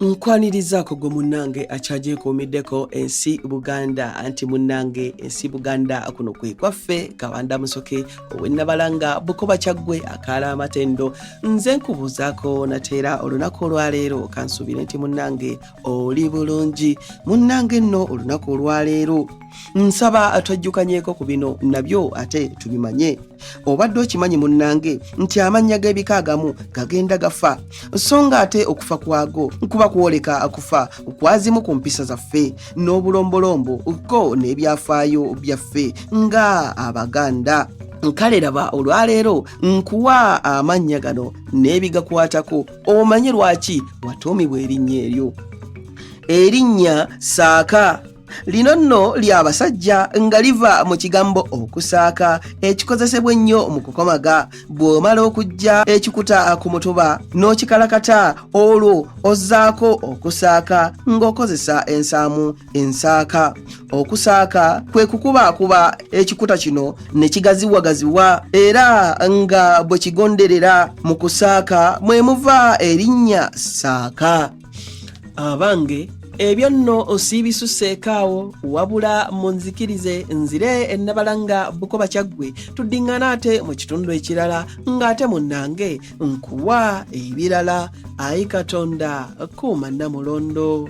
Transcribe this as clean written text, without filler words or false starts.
Nkwanirizaako gwe munnange akyagyekuumiddeko ensi Buganda anti munnange ensi Buganda kuno kwe kwaffe Kawanda Musoke ow'ennabalanga Bukoba Kyaggwe akaala amatendo nze nkubuuzaako nateera olunaku olwaleero kansuubire nti munnange oli bulungi munnange nno olunaku olwaleero nsaba twajjukanyeeko ku bino nabyo ate tubimanye obadde okimanyi munnange nti amannya g'ebika agamu gagenda gafa so nga ate okufa kwago nkuba kwoleka akufa kwazimu ku mpisa zaffe n'obulombolombo ko n'ebyafaayo byaffe nga Abaganda kale raba olwaleero nkuwa amannya gano n'ebigakwatako omanye lwaki watuumibwa erinnya eryo. Erinnya Saaka lino nno ly'abasajja nga liva mu kigambo okusaaka ekikozesebwa ennyo mu kukomaga bw'omala okujja ekikuta ku mutuba n'okikalakata olwo ozzaako okusaaka ng'okozesa ensaamu ensaaka. Okusaaka kwe kukubaakuba ekikuta kino ne kigaziwagaziwa era nga bwe kigonderera mu kusaaka mwe muva erinnya Saaka. Abange ebyo nno osiibisuseekaawo wabula munzikirize nzire ennabalanga Bukoba Kyaggwe tuddiŋŋana ate mu kitundu ekirala ng'ate munnange nkuwa ebirala. Ayi Katonda kuuma Namulondo.